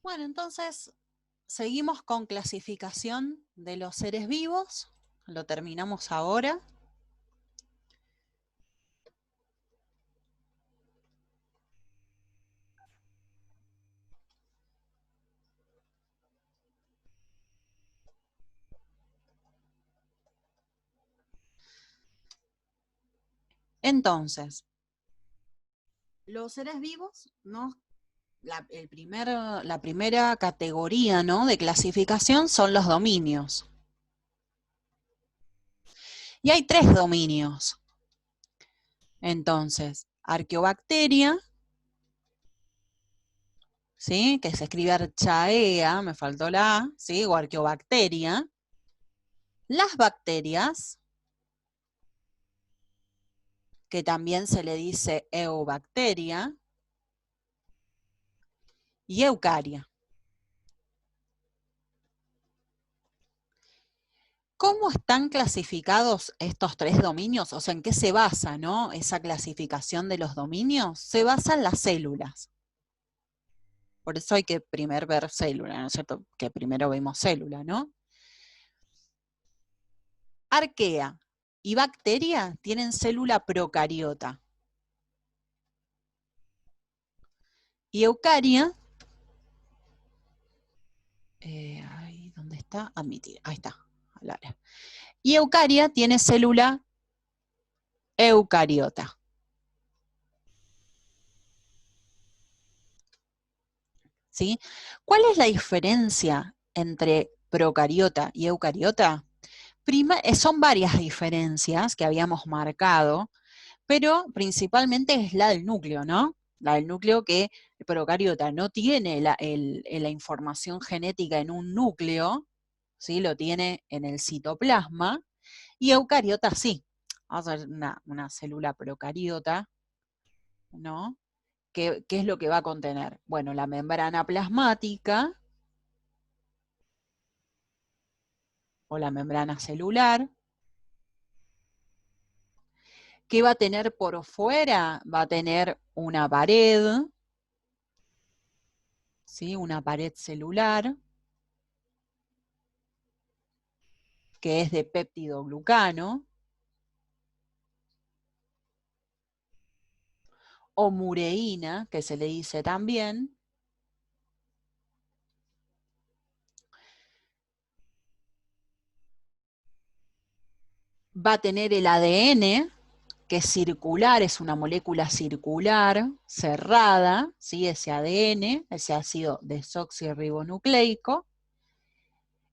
Bueno, entonces seguimos con clasificación de los seres vivos. Lo terminamos ahora. Entonces, los seres vivos, ¿no? La primera categoría, ¿no?, de clasificación son los dominios. Y hay 3 dominios. Entonces, Arqueobacteria, ¿sí?, que se escribe Archaea, me faltó la A, ¿sí?, o Arqueobacteria. Las bacterias, que también se le dice Eubacteria, y Eucaria. ¿Cómo están clasificados estos 3 dominios? O sea, ¿en qué se basa, no, esa clasificación de los dominios? Se basa en las células. Por eso hay que primero ver célula, ¿no es cierto? Que primero vemos célula, ¿no? Arquea y bacteria tienen célula procariota. Y eucaria, ¿dónde está? Admitir, ahí está. Y eucaria tiene célula eucariota. ¿Sí? ¿Cuál es la diferencia entre procariota y eucariota? Son varias diferencias que habíamos marcado, pero principalmente es la del núcleo, ¿no? La del núcleo, que el procariota no tiene la información genética en un núcleo, ¿sí? Lo tiene en el citoplasma, y eucariota sí. Vamos a ver una célula procariota, ¿no? ¿Qué es lo que va a contener? Bueno, la membrana plasmática o la membrana celular. ¿Qué va a tener por fuera? Va a tener una pared, ¿sí? Una pared celular, que es de péptidoglucano, o mureína, que se le dice también. Va a tener el ADN, que es circular, es una molécula circular, cerrada, ¿sí? Ese ADN, ese ácido desoxirribonucleico.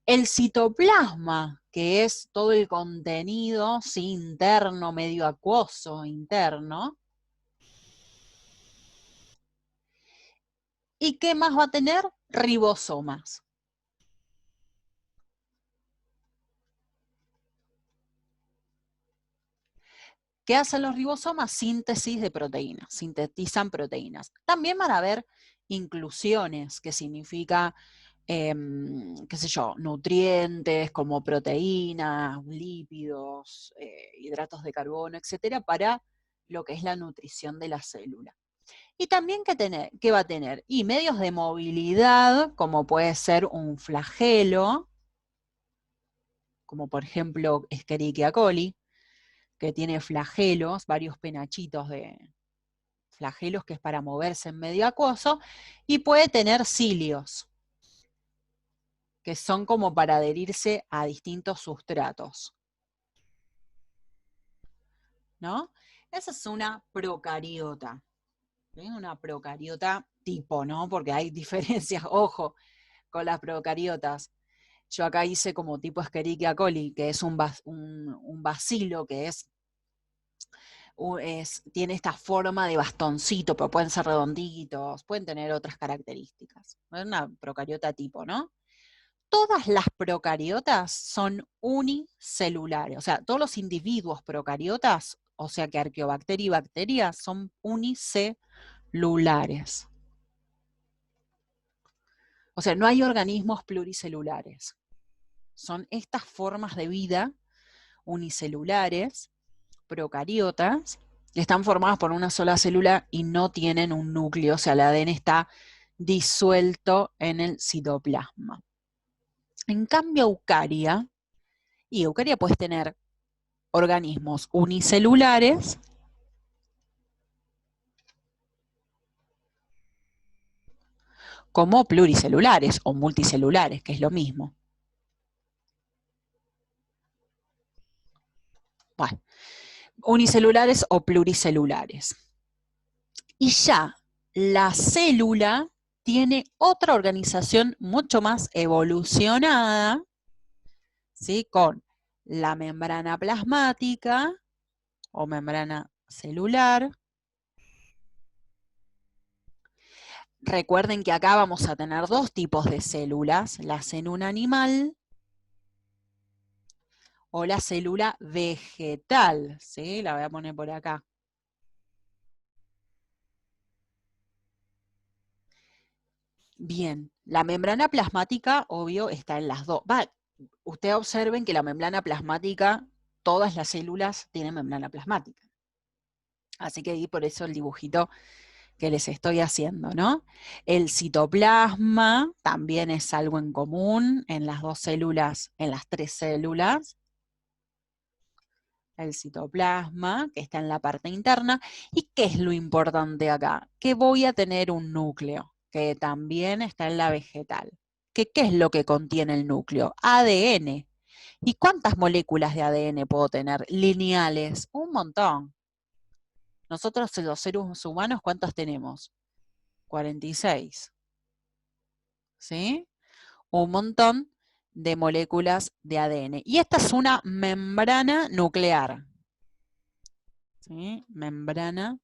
El citoplasma, que es todo el contenido, ¿sí?, interno, medio acuoso interno. ¿Y qué más va a tener? Ribosomas. ¿Qué hacen los ribosomas? Síntesis de proteínas, sintetizan proteínas. También van a haber inclusiones, que significa, qué sé yo, nutrientes como proteínas, lípidos, hidratos de carbono, etcétera, para lo que es la nutrición de la célula. Y también, ¿qué va a tener? Y medios de movilidad, como puede ser un flagelo, como por ejemplo Escherichia coli, que tiene flagelos, varios penachitos de flagelos, que es para moverse en medio acuoso, y puede tener cilios, que son como para adherirse a distintos sustratos, ¿no? Esa es una procariota, ¿sí? Una procariota tipo, ¿no? Porque hay diferencias, ojo, con las procariotas. Yo acá hice como tipo Escherichia coli, que es un bacilo, que tiene esta forma de bastoncito, pero pueden ser redonditos, pueden tener otras características. Es una procariota tipo, ¿no? Todas las procariotas son unicelulares, o sea, todos los individuos procariotas, o sea que arqueobacteria y bacterias, son unicelulares. O sea, no hay organismos pluricelulares. Son estas formas de vida unicelulares, procariotas, que están formadas por una sola célula y no tienen un núcleo, o sea, el ADN está disuelto en el citoplasma. En cambio, eucaria puedes tener organismos unicelulares como pluricelulares o multicelulares, que es lo mismo. Bueno, unicelulares o pluricelulares. Y ya la célula tiene otra organización mucho más evolucionada, ¿sí? Con la membrana plasmática o membrana celular. Recuerden que acá vamos a tener dos tipos de células, la célula animal o la célula vegetal, ¿sí? La voy a poner por acá. Bien, la membrana plasmática, obvio, está en las dos. Ustedes observen que la membrana plasmática, todas las células tienen membrana plasmática. Así que ahí por eso el dibujito que les estoy haciendo, ¿no? El citoplasma también es algo en común en las dos células, en las tres células. El citoplasma, que está en la parte interna. ¿Y qué es lo importante acá? Que voy a tener un núcleo, que también está en la vegetal. ¿Qué es lo que contiene el núcleo? ADN. ¿Y cuántas moléculas de ADN puedo tener? Lineales, un montón. Nosotros los seres humanos, ¿cuántos tenemos? 46. ¿Sí? Un montón de moléculas de ADN. Y esta es una membrana nuclear. ¿Sí? Membrana.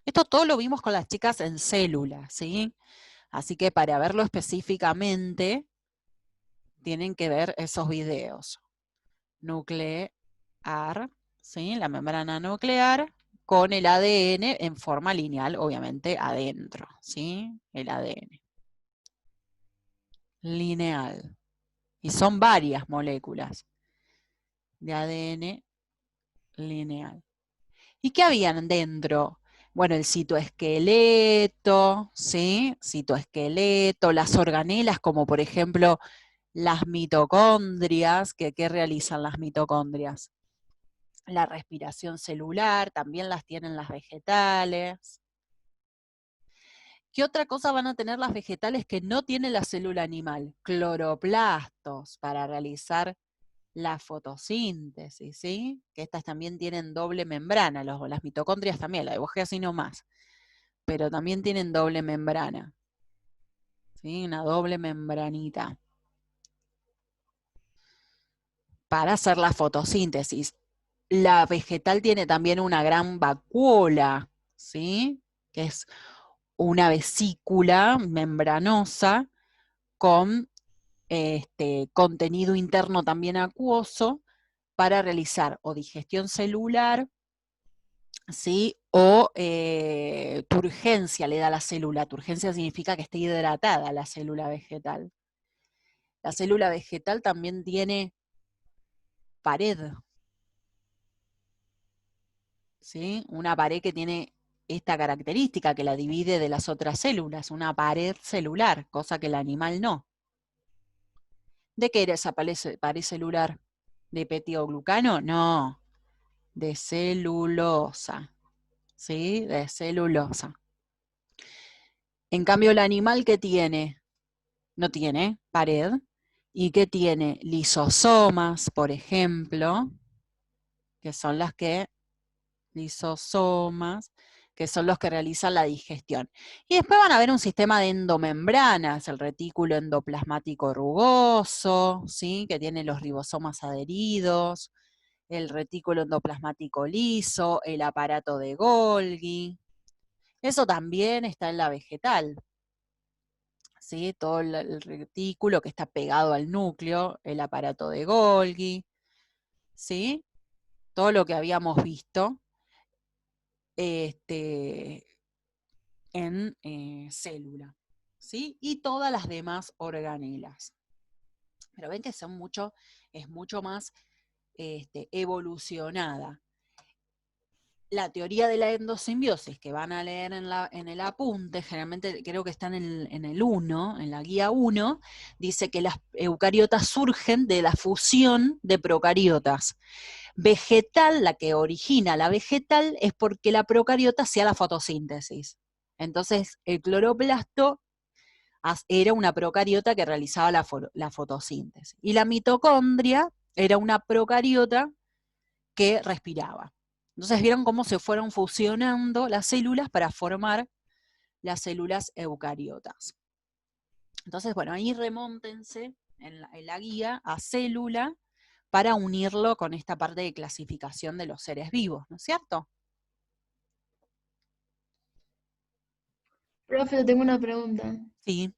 Esto todo lo vimos con las chicas en células, ¿sí? Así que para verlo específicamente, tienen que ver esos videos. Nuclear, ¿sí? La membrana nuclear con el ADN en forma lineal, obviamente, adentro, ¿sí? El ADN. Lineal. Y son varias moléculas de ADN lineal. ¿Y qué habían dentro? Bueno, el citoesqueleto, ¿sí? Citoesqueleto, las organelas, como por ejemplo las mitocondrias, ¿qué realizan las mitocondrias? La respiración celular, también las tienen las vegetales. ¿Qué otra cosa van a tener las vegetales que no tiene la célula animal? Cloroplastos para realizar la fotosíntesis, ¿sí? Que estas también tienen doble membrana, las mitocondrias también, la dibujé así nomás, pero también tienen doble membrana, ¿sí? Una doble membranita para hacer la fotosíntesis. La vegetal tiene también una gran vacuola, ¿sí? Que es una vesícula membranosa con contenido interno también acuoso para realizar o digestión celular, ¿sí? O turgencia le da a la célula. Turgencia significa que esté hidratada la célula vegetal. La célula vegetal también tiene pared, ¿sí? Una pared que tiene esta característica que la divide de las otras células, una pared celular, cosa que el animal no. ¿De qué era esa pared celular? ¿De peptidoglucano? No, de celulosa, ¿sí? De celulosa. En cambio, el animal, ¿qué tiene? No tiene pared. ¿Y qué tiene? Lisosomas, por ejemplo, que son las que, lisosomas, que son los que realizan la digestión. Y después van a ver un sistema de endomembranas, el retículo endoplasmático rugoso, ¿sí? Que tiene los ribosomas adheridos, el retículo endoplasmático liso, el aparato de Golgi. Eso también está en la vegetal, ¿sí? Todo el retículo que está pegado al núcleo, el aparato de Golgi, ¿sí? Todo lo que habíamos visto en célula, ¿sí? Y todas las demás organelas. Pero ven que es mucho más evolucionada. la teoría de la endosimbiosis, que van a leer en el apunte, generalmente creo que están en el 1, en la guía 1, dice que las eucariotas surgen de la fusión de procariotas. Vegetal, la que origina la vegetal, es porque la procariota hacía la fotosíntesis. Entonces, el cloroplasto era una procariota que realizaba la fotosíntesis. Y la mitocondria era una procariota que respiraba. Entonces vieron cómo se fueron fusionando las células para formar las células eucariotas. Entonces, bueno, ahí remóntense en la guía a célula para unirlo con esta parte de clasificación de los seres vivos, ¿no es cierto? Profe, tengo una pregunta. Sí.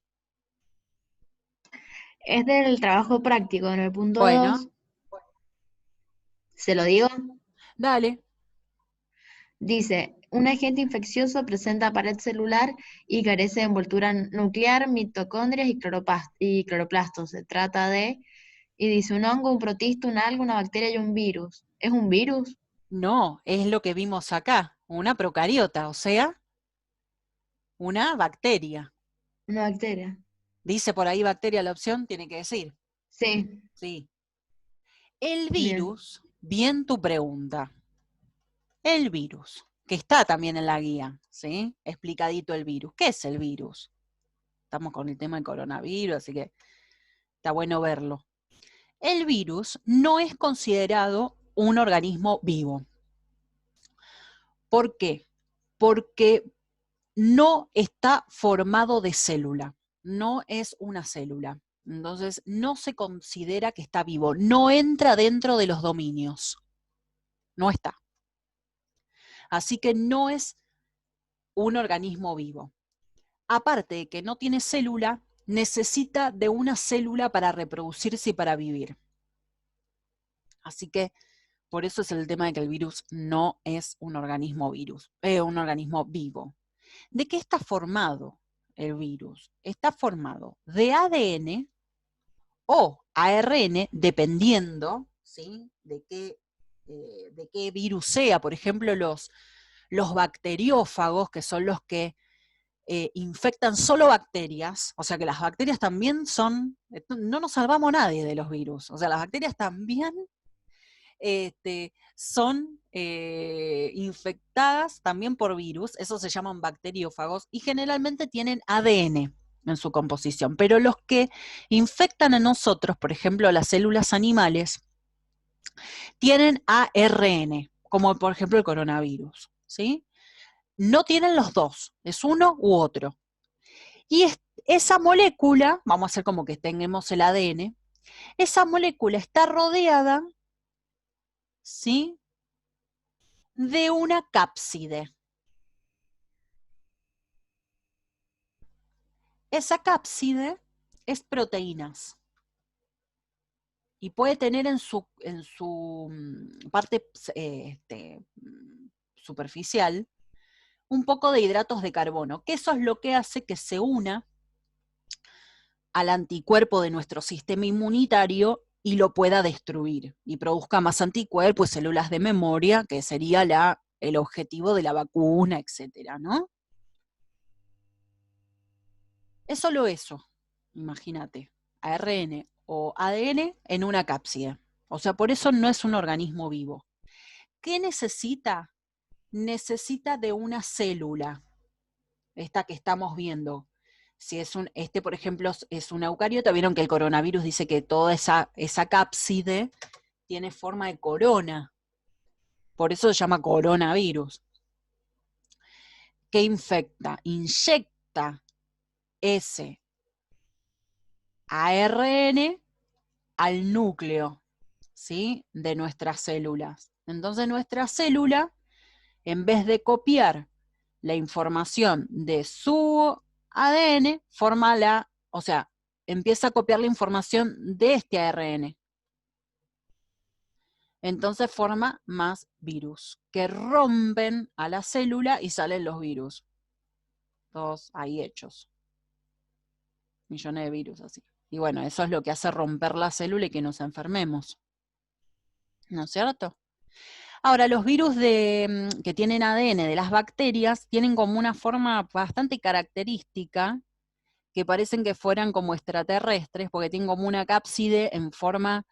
Es del trabajo práctico, en el punto Bueno, 2. ¿Se lo digo? dale. Dice, un agente infeccioso presenta pared celular y carece de envoltura nuclear, mitocondrias y cloroplastos. Se trata de, y dice, un hongo, un protista, un alga, una bacteria y un virus. ¿Es un virus? No, es lo que vimos acá, una procariota, o sea, una bacteria. Una bacteria. Dice por ahí bacteria la opción, tiene que decir. Sí, Sí. El bien. virus, bien tu pregunta. El virus, que está también en la guía, ¿sí? Explicadito el virus. ¿Qué es el virus? Estamos con el tema del coronavirus, así que está bueno verlo. El virus no es considerado un organismo vivo. ¿Por qué? Porque no está formado de célula, no es una célula. Entonces, no se considera que está vivo, no entra dentro de los dominios, no está. Así que no es un organismo vivo. Aparte de que no tiene célula, necesita de una célula para reproducirse y para vivir. Así que por eso es el tema de que el virus no es un organismo un organismo vivo. ¿De qué está formado el virus? Está formado de ADN o ARN, dependiendo, ¿sí?, de qué virus sea. Por ejemplo, los bacteriófagos, que son los que infectan solo bacterias, o sea que las bacterias también no nos salvamos nadie de los virus, o sea, las bacterias también son infectadas también por virus, esos se llaman bacteriófagos, y generalmente tienen ADN en su composición, pero los que infectan a nosotros, por ejemplo, las células animales, tienen ARN, como por ejemplo el coronavirus, ¿sí? No tienen los dos, es uno u otro. Y esa molécula, vamos a hacer como que tengamos el ADN, esa molécula está rodeada, ¿sí?, de una cápside. Esa cápside es proteínas y puede tener en su parte superficial un poco de hidratos de carbono, que eso es lo que hace que se una al anticuerpo de nuestro sistema inmunitario y lo pueda destruir y produzca más anticuerpos, células de memoria, que sería el objetivo de la vacuna, etcétera, ¿no? Es solo eso, imagínate, ARN o ADN en una cápside. O sea, por eso no es un organismo vivo. ¿Qué necesita? Necesita de una célula, esta que estamos viendo. Si es por ejemplo, es una eucariota, vieron que el coronavirus dice que toda esa cápside tiene forma de corona. Por eso se llama coronavirus. ¿Qué infecta? Inyecta ese ARN al núcleo, ¿sí?, de nuestras células. Entonces nuestra célula, en vez de copiar la información de su ADN, o sea, empieza a copiar la información de este ARN. Entonces forma más virus, que rompen a la célula y salen los virus. Todos ahí hechos. Millones de virus así. Y bueno, eso es lo que hace romper la célula y que nos enfermemos. ¿No es cierto? Ahora, los virus que tienen ADN de las bacterias tienen como una forma bastante característica, que parecen que fueran como extraterrestres, porque tienen como una cápside en forma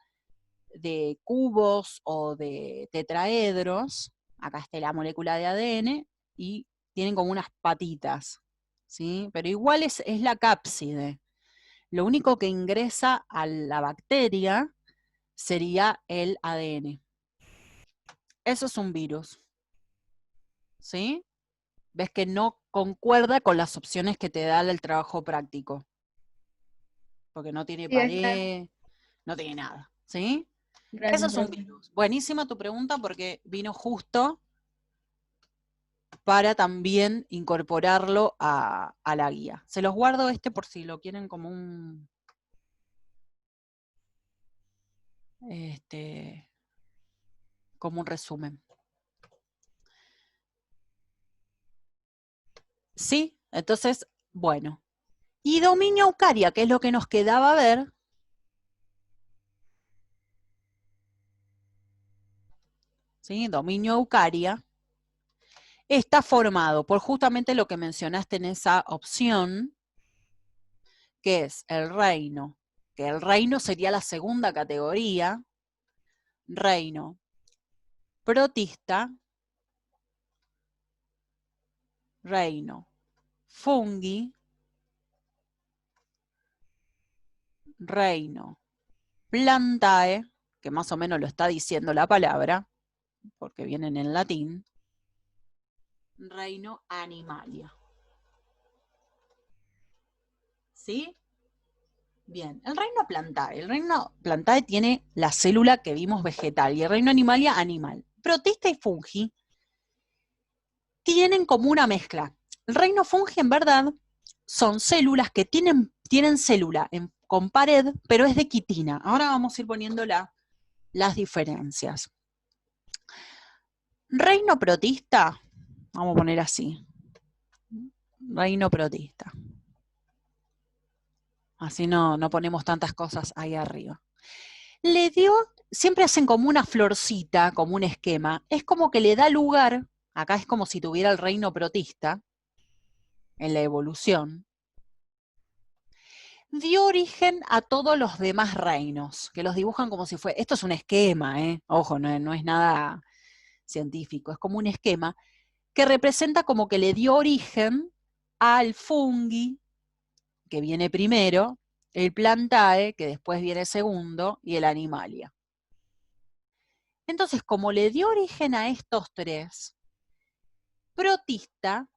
de cubos o de tetraedros. Acá está la molécula de ADN, y tienen como unas patitas, ¿sí? Pero igual es la cápside. Lo único que ingresa a la bacteria sería el ADN. Eso es un virus, ¿sí? Ves que no concuerda con las opciones que te da el trabajo práctico, porque no tiene Sí, está. pared, no tiene nada, ¿sí? Eso Gracias, es un profe. virus. Buenísima tu pregunta, porque vino justo para también incorporarlo a la guía. Se los guardo por si lo quieren como como un resumen. ¿Sí? Entonces, bueno. Y dominio eucaria, que es lo que nos quedaba ver. ¿Sí? Dominio eucaria está formado por justamente lo que mencionaste en esa opción, que es el reino, que el reino sería la segunda categoría, reino protista, reino fungi, reino plantae, que más o menos lo está diciendo la palabra, porque vienen en latín, reino animalia. ¿Sí? Bien, el reino plantae tiene la célula que vimos vegetal, y el reino animalia animal. Protista y fungi tienen como una mezcla. El reino fungi, en verdad, son células que tienen célula con pared, pero es de quitina. Ahora vamos a ir poniendo las diferencias. Reino protista, vamos a poner así. Reino protista. Así no ponemos tantas cosas ahí arriba. Siempre hacen como una florcita, como un esquema. Es como que le da lugar, acá es como si tuviera el reino protista, en la evolución, dio origen a todos los demás reinos, que los dibujan como si fuera, esto es un esquema, ojo, no es nada científico, es como un esquema que representa como que le dio origen al fungi, que viene primero, el plantae, que después viene segundo, y el animalia. Entonces, como le dio origen a estos tres, protista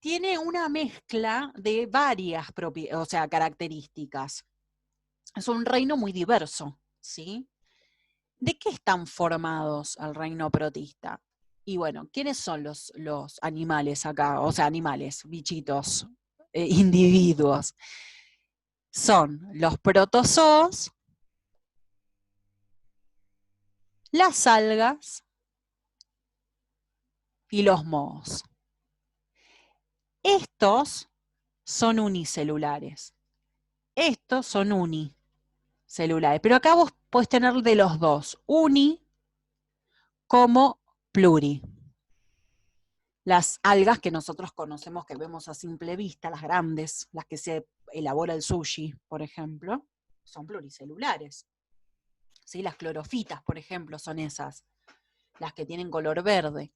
tiene una mezcla de varias características. Es un reino muy diverso, ¿sí? ¿De qué están formados el reino protista? Y bueno, ¿quiénes son los animales acá? O sea, animales, bichitos, individuos. Son los protozoos, las algas y los mohos. Estos son unicelulares. Estos son unicelulares. Pero acá vos podés tener de los dos, uni como pluri. Las algas que nosotros conocemos, que vemos a simple vista, las grandes, las que se elabora el sushi, por ejemplo, son pluricelulares. ¿Sí? Las clorofitas, por ejemplo, son esas, las que tienen color verde.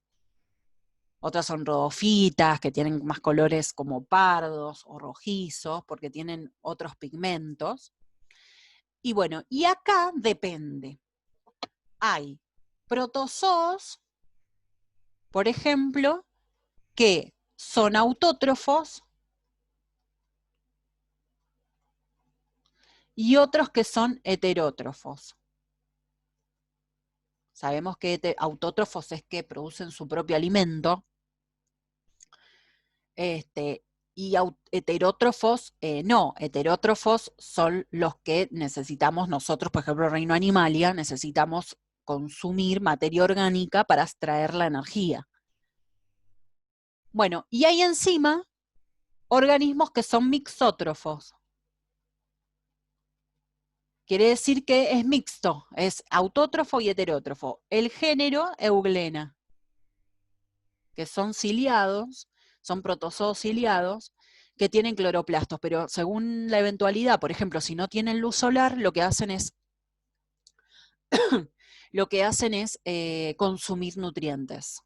Otras son rodofitas, que tienen más colores como pardos o rojizos, porque tienen otros pigmentos. Y bueno, y acá depende. Hay protozoos, por ejemplo, que son autótrofos, y otros que son heterótrofos. Sabemos que autótrofos es que producen su propio alimento, y heterótrofos no. Heterótrofos son los que necesitamos nosotros, por ejemplo, reino animalia, necesitamos consumir materia orgánica para extraer la energía. Bueno, y hay encima organismos que son mixótrofos, quiere decir que es mixto, es autótrofo y heterótrofo. El género, Euglena, que son ciliados, son protozoos ciliados, que tienen cloroplastos, pero según la eventualidad, por ejemplo, si no tienen luz solar, lo que hacen es consumir nutrientes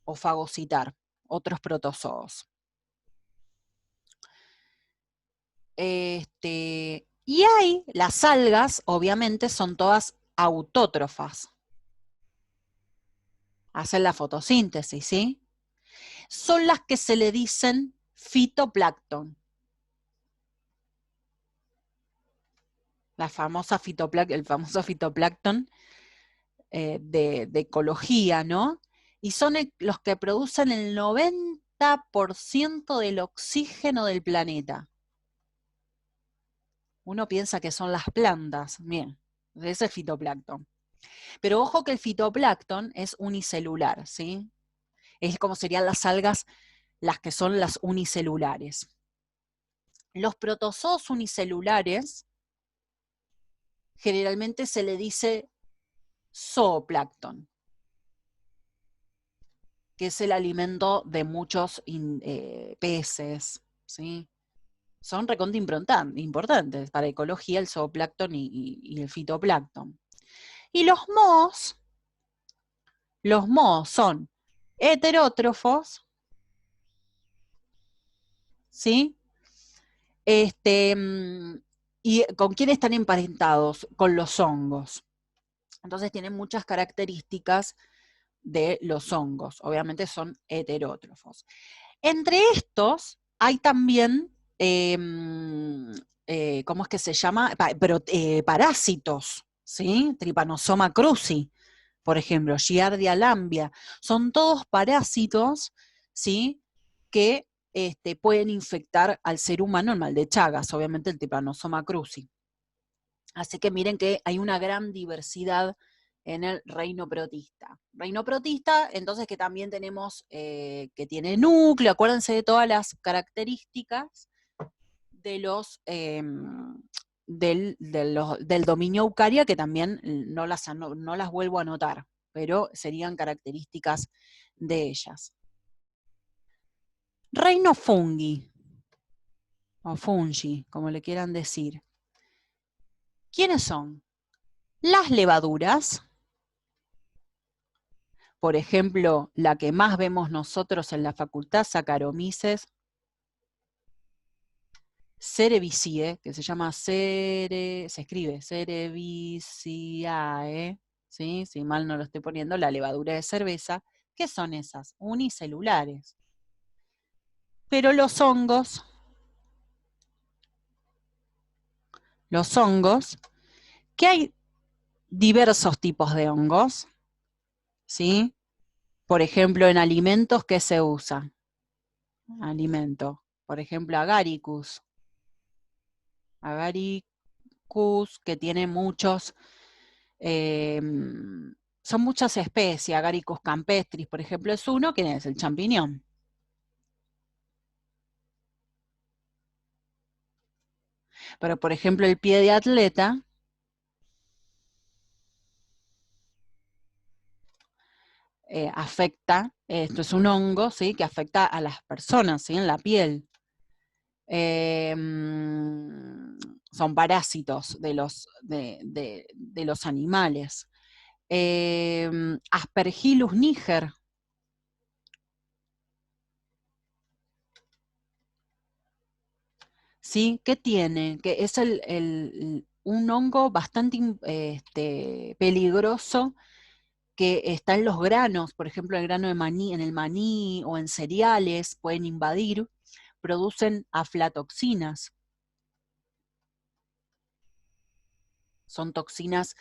o fagocitar otros protozoos. Y las algas, obviamente, son todas autótrofas. Hacen la fotosíntesis, ¿sí? Son las que se le dicen fitoplancton. El famoso fitoplancton de ecología, ¿no? Y son los que producen el 90% del oxígeno del planeta. Uno piensa que son las plantas, bien, ese es el fitoplancton. Pero ojo que el fitoplancton es unicelular, ¿sí? Es como serían las algas, las que son las unicelulares. Los protozoos unicelulares generalmente se le dice zooplancton, que es el alimento de muchos peces, ¿sí? Son recontra importantes para ecología el zooplancton y el fitoplancton. Y los mohos son heterótrofos, ¿sí? ¿Y con quién están emparentados? Con los hongos. Entonces tienen muchas características de los hongos. Obviamente son heterótrofos. Entre estos hay también, ¿cómo es que se llama? Parásitos, ¿sí? Trypanosoma cruzi, por ejemplo, Giardia lambia. Son todos parásitos, ¿sí? Que pueden infectar al ser humano en mal de Chagas, obviamente el Trypanosoma cruzi. Así que miren que hay una gran diversidad en el reino protista. Reino protista, entonces que también tenemos, que tiene núcleo, acuérdense de todas las características de del dominio Eucaria, que también no las vuelvo a anotar, pero serían características de ellas. Reino fungi, o fungi, como le quieran decir. ¿Quiénes son? Las levaduras, por ejemplo, la que más vemos nosotros en la facultad, Saccharomyces cerevisiae, que se llama se escribe cerevisiae, ¿sí? Si mal no lo estoy poniendo, la levadura de cerveza. ¿Qué son esas? Unicelulares. Pero los hongos, que hay diversos tipos de hongos, ¿sí? Por ejemplo, en alimentos, ¿qué se usa? Alimento, por ejemplo, agaricus. Agaricus, que tiene muchos, son muchas especies. Agaricus campestris, por ejemplo, es uno, que es el champiñón. Pero, por ejemplo, el pie de atleta afecta, esto es un hongo, ¿sí? Que afecta a las personas, ¿sí? En la piel. Son parásitos de los animales. Aspergillus niger. ¿Sí? ¿Qué tiene? Que es un hongo bastante peligroso, que está en los granos, por ejemplo, el grano de maní, en el maní o en cereales, pueden invadir, producen aflatoxinas. Son toxinas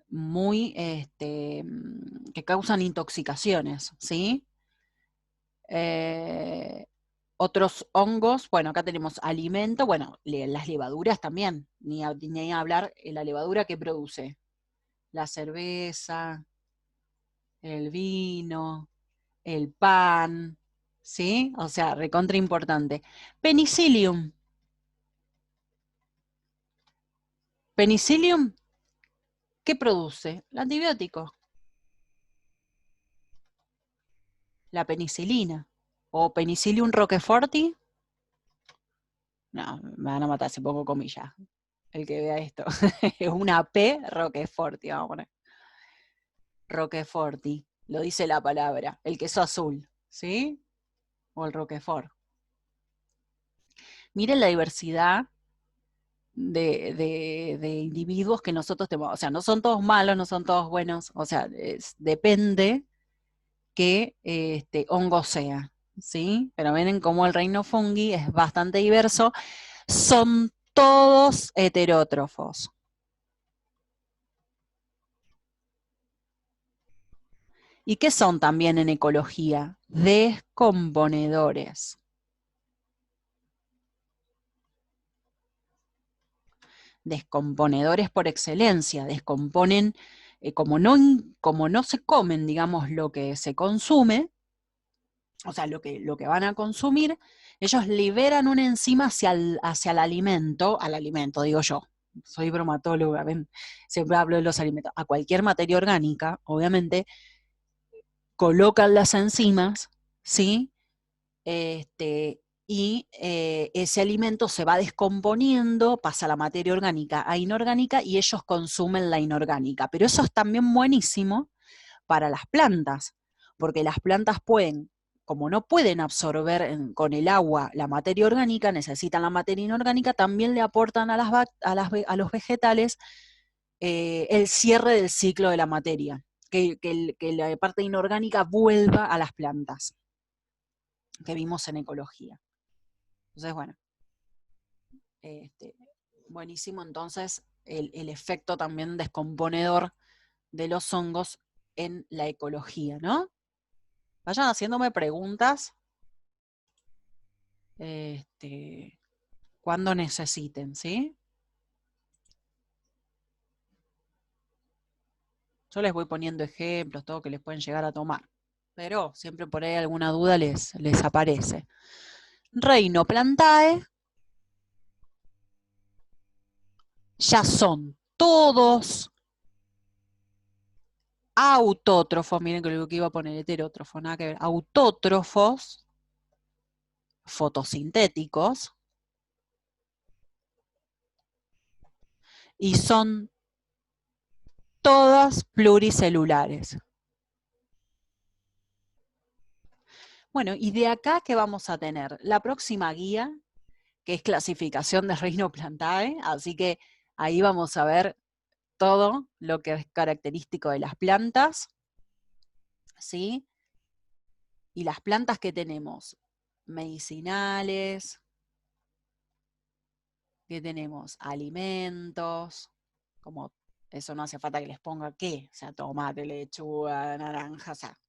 muy, que causan intoxicaciones, ¿sí? Otros hongos, bueno, acá tenemos alimento, bueno, las levaduras también, ni a hablar la levadura que produce la cerveza, el vino, el pan, ¿sí? O sea, recontra importante. Penicillium. Penicillium, ¿qué produce? El antibiótico. La penicilina. O Penicillium roqueforti. No, me van a matar si pongo comillas. El que vea esto. Es una P roqueforti, vamos a poner. Roqueforti. Lo dice la palabra. El queso azul. ¿Sí? O el roquefort. Miren la diversidad de individuos que nosotros tenemos. O sea, no son todos malos, no son todos buenos. O sea, depende qué hongo sea. ¿Sí? Pero ven cómo el reino fungi es bastante diverso. Son todos heterótrofos. ¿Y qué son también en ecología? Descomponedores. Descomponedores por excelencia. Descomponen, como no se comen, digamos, lo que se consume, o sea, lo que van a consumir, ellos liberan una enzima hacia el alimento, digo yo, soy bromatóloga, ven, siempre hablo de los alimentos, a cualquier materia orgánica, obviamente, colocan las enzimas, ¿sí? Y ese alimento se va descomponiendo, pasa la materia orgánica a inorgánica y ellos consumen la inorgánica. Pero eso es también buenísimo para las plantas, porque las plantas pueden, como no pueden absorber con el agua la materia orgánica, necesitan la materia inorgánica, también le aportan a los vegetales el cierre del ciclo de la materia, que la parte inorgánica vuelva a las plantas, que vimos en ecología. Entonces, bueno, buenísimo entonces el efecto también descomponedor de los hongos en la ecología, ¿no? Vayan haciéndome preguntas cuando necesiten, ¿sí? Yo les voy poniendo ejemplos, todo que les pueden llegar a tomar. Pero siempre por ahí alguna duda les aparece. Reino Plantae. Ya son todos autótrofos, miren que lo que iba a poner heterótrofo, nada que ver, autótrofos, fotosintéticos, y son todas pluricelulares. Bueno, y de acá, ¿qué vamos a tener? La próxima guía, que es clasificación de Reino Plantae, así que ahí vamos a ver todo lo que es característico de las plantas, ¿sí? Y las plantas que tenemos, medicinales, que tenemos alimentos, como eso no hace falta que les ponga qué, o sea, tomate, lechuga, naranja, o sea,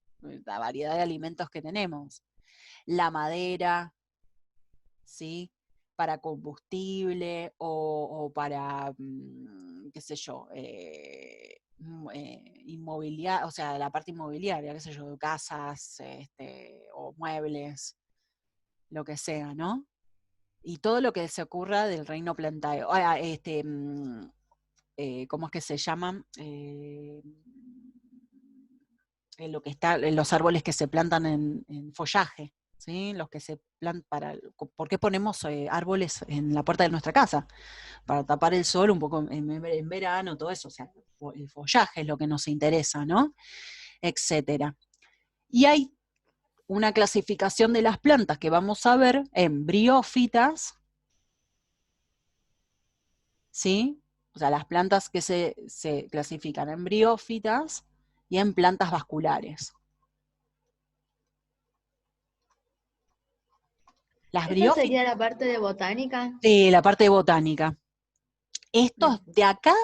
la variedad de alimentos que tenemos. La madera, ¿sí? Para combustible o para, qué sé yo, inmobiliaria, o sea, la parte inmobiliaria, qué sé yo, casas, o muebles, lo que sea, ¿no? Y todo lo que se ocurra del reino plantae. ¿Cómo es que se llaman? Lo que está, los árboles que se plantan en follaje, ¿sí? Los que se plantan para. ¿Por qué ponemos árboles en la puerta de nuestra casa? Para tapar el sol un poco en verano, todo eso, o sea, el follaje es lo que nos interesa, ¿no? Etcétera. Y hay una clasificación de las plantas que vamos a ver en briófitas, ¿sí? O sea, las plantas que se clasifican en briófitas y en plantas vasculares. Las ¿Esta briófitas, sería la parte de botánica? sí, la parte de botánica. Esto, de acá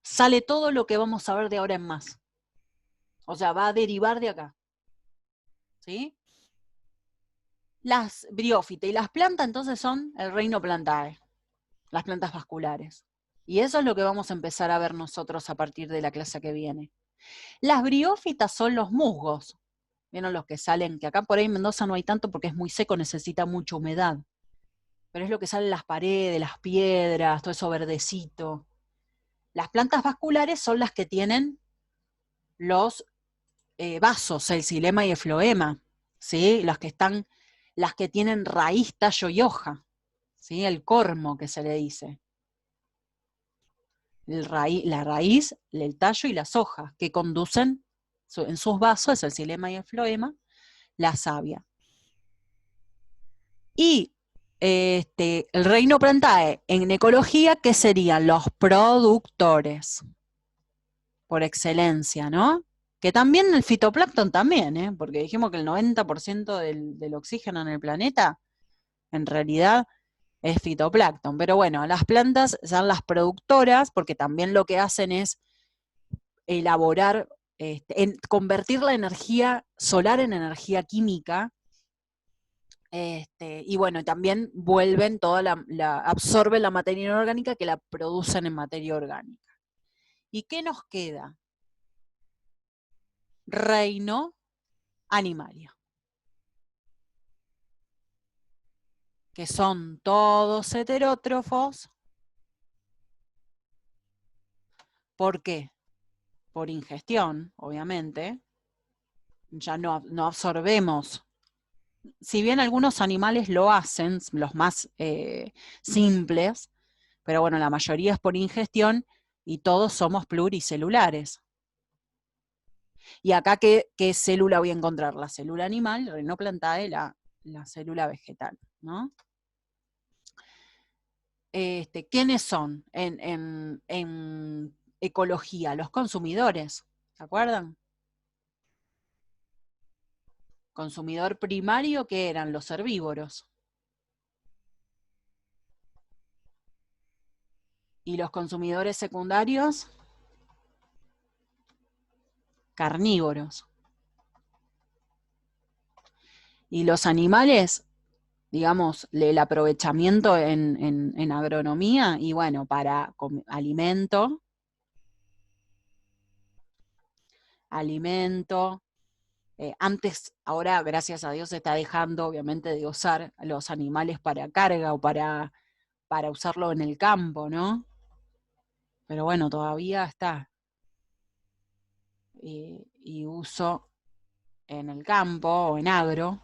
sale todo lo que vamos a ver de ahora en más. O sea, va a derivar de acá. ¿Sí? Las briófitas y las plantas entonces son el reino plantae, las plantas vasculares. Y eso es lo que vamos a empezar a ver nosotros a partir de la clase que viene. Las briófitas son los musgos. ¿Vieron los que salen? Que acá por ahí en Mendoza no hay tanto porque es muy seco, necesita mucha humedad. Pero es lo que sale en las paredes, las piedras, todo eso verdecito. Las plantas vasculares son las que tienen los vasos, el xilema y el floema, ¿sí? Las que tienen raíz, tallo y hoja, ¿sí? El cormo que se le dice. La raíz, el tallo y las hojas, que conducen en sus vasos, es el xilema y el floema, la savia. Y el reino Plantae en ecología, ¿qué serían? Los productores, por excelencia, ¿no? Que también el fitoplancton también, ¿eh? Porque dijimos que el 90% del oxígeno en el planeta, en realidad, es fitoplancton. Pero bueno, las plantas son las productoras, porque también lo que hacen es elaborar, convertir la energía solar en energía química. Y bueno, también vuelven absorben la materia inorgánica que la producen en materia orgánica. ¿Y qué nos queda? Reino animalia, que son todos heterótrofos. ¿Por qué? Por ingestión, obviamente. Ya no absorbemos. Si bien algunos animales lo hacen, los más simples, pero bueno, la mayoría es por ingestión y todos somos pluricelulares. Y acá, ¿qué célula voy a encontrar? La célula animal, el reino Plantae, la célula vegetal, ¿no? ¿Quiénes son en ecología? Los consumidores, ¿se acuerdan? Consumidor primario, ¿qué eran? Los herbívoros. Y los consumidores secundarios, carnívoros. Y los animales, digamos, el aprovechamiento en agronomía, y bueno, para alimento, antes, ahora gracias a Dios se está dejando obviamente de usar los animales para carga o para usarlo en el campo, ¿no? Pero bueno, todavía está. Y uso en el campo o en agro,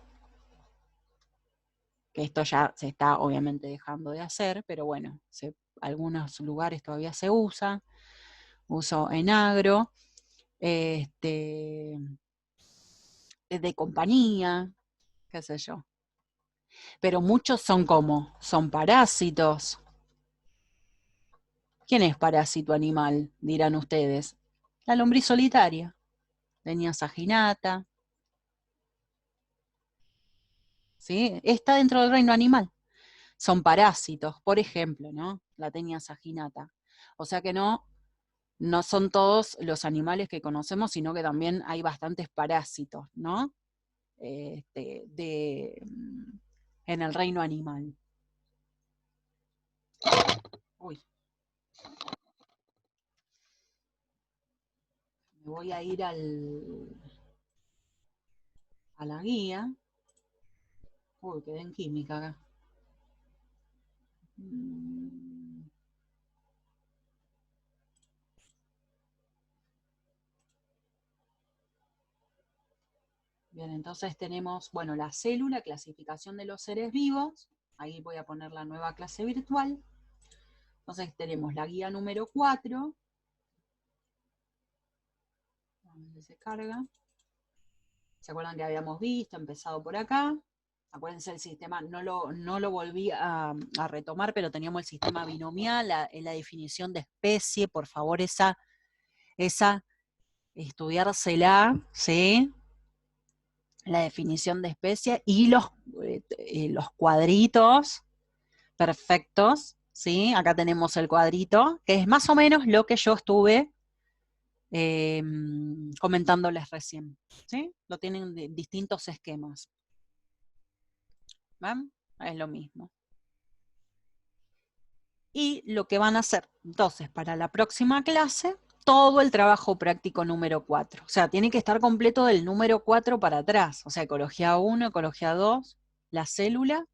que esto ya se está obviamente dejando de hacer, pero bueno, algunos lugares todavía se usa. Uso en agro, de compañía, qué sé yo. Pero muchos son parásitos. ¿Quién es parásito animal? Dirán ustedes. La lombriz solitaria, Tenia saginata. ¿Sí? Está dentro del reino animal. Son parásitos, por ejemplo, ¿no? La Tenia saginata. O sea que no son todos los animales que conocemos, sino que también hay bastantes parásitos, ¿no? En el reino animal. Uy. Me voy a ir a la guía. Uy, quedé en química acá. Bien, entonces tenemos, bueno, la célula, clasificación de los seres vivos. Ahí voy a poner la nueva clase virtual. Entonces tenemos la guía número 4. Se carga. ¿Se acuerdan que habíamos visto? Empezado por acá. Acuérdense, el sistema no lo volví a retomar, pero teníamos el sistema binomial, la definición de especie, por favor, esa estudiársela, ¿sí? La definición de especie y los cuadritos perfectos, ¿sí? Acá tenemos el cuadrito, que es más o menos lo que yo estuve comentándoles recién, ¿sí? Lo tienen de distintos esquemas. ¿Ven? Es lo mismo. Y lo que van a hacer, entonces, para la próxima clase, todo el trabajo práctico número 4. O sea, tiene que estar completo del número 4 para atrás. O sea, ecología 1, ecología 2, la célula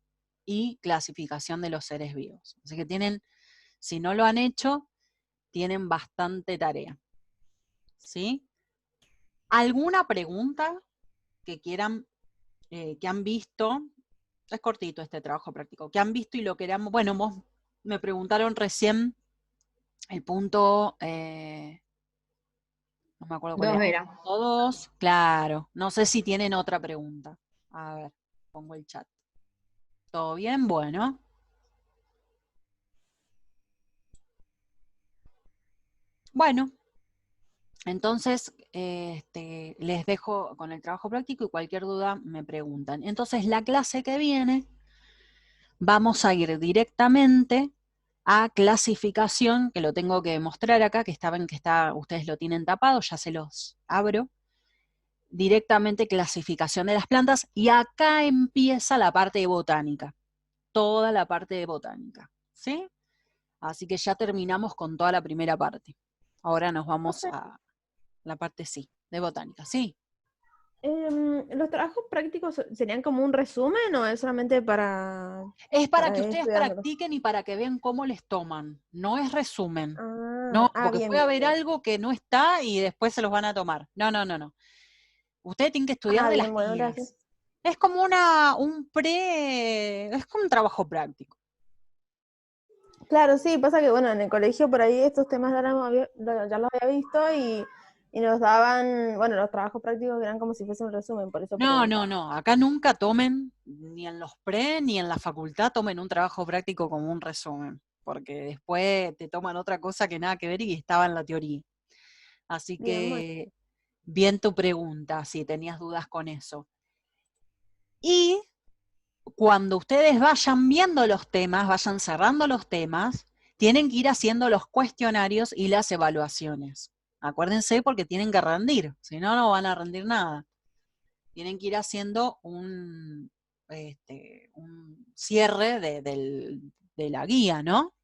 y clasificación de los seres vivos. Así que tienen, si no lo han hecho, tienen bastante tarea. ¿Sí? ¿Alguna pregunta que quieran, que han visto? Es cortito este trabajo práctico. Que han visto y lo queramos. Bueno, vos me preguntaron recién el punto, no me acuerdo cuál Dos era. era. Todos, claro. No sé si tienen otra pregunta. A ver, pongo el chat. ¿Todo bien? Bueno. Bueno, entonces les dejo con el trabajo práctico y cualquier duda me preguntan. Entonces, la clase que viene vamos a ir directamente a clasificación, que lo tengo que mostrar acá, ustedes lo tienen tapado, ya se los abro. Directamente clasificación de las plantas, y acá empieza la parte de botánica, toda la parte de botánica, ¿sí? Así que ya terminamos con toda la primera parte. Ahora nos vamos Profe, a la parte, sí, de botánica, ¿sí? ¿los trabajos prácticos serían como un resumen o es solamente Es para que ir ustedes estudiándolo? practiquen y para que vean cómo les toman, no es resumen. Ah, No, porque bien, puede bien, haber bien. algo que no está y después se los van a tomar. No, no, no, no. Ustedes tienen que estudiar Ah, de las bien, bueno, gracias. guías. Es como es como un trabajo práctico. Claro, sí, pasa que bueno, en el colegio por ahí estos temas ya los había visto y nos daban, bueno, los trabajos prácticos eran como si fuese un resumen, por eso No, no, preguntaba. no. Acá nunca tomen, ni en los pre, ni en la facultad, tomen un trabajo práctico como un resumen, porque después te toman otra cosa que nada que ver y estaba en la teoría. Así Bien, bueno. que, bien tu pregunta, si tenías dudas con eso. Y cuando ustedes vayan viendo los temas, vayan cerrando los temas, tienen que ir haciendo los cuestionarios y las evaluaciones. Acuérdense porque tienen que rendir, si no, no van a rendir nada. Tienen que ir haciendo un cierre de la guía, ¿no?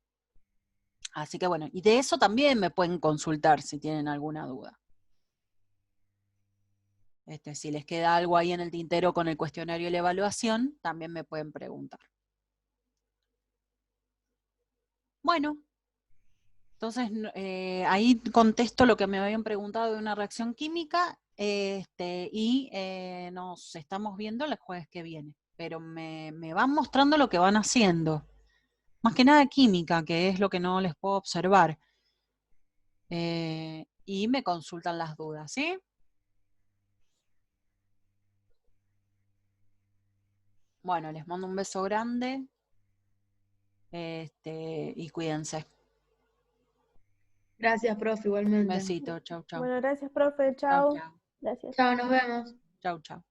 Así que bueno, y de eso también me pueden consultar si tienen alguna duda. Si les queda algo ahí en el tintero con el cuestionario y la evaluación, también me pueden preguntar. Bueno, entonces ahí contesto lo que me habían preguntado de una reacción química, y nos estamos viendo el jueves que viene. Pero me van mostrando lo que van haciendo. Más que nada química, que es lo que no les puedo observar. Y me consultan las dudas, ¿sí? Bueno, les mando un beso grande, y cuídense. Gracias, profe, Un igualmente. besito, chau, chau. Bueno, gracias, profe, Chau, chao. chau. Gracias. Chao, nos vemos. Chau, chau.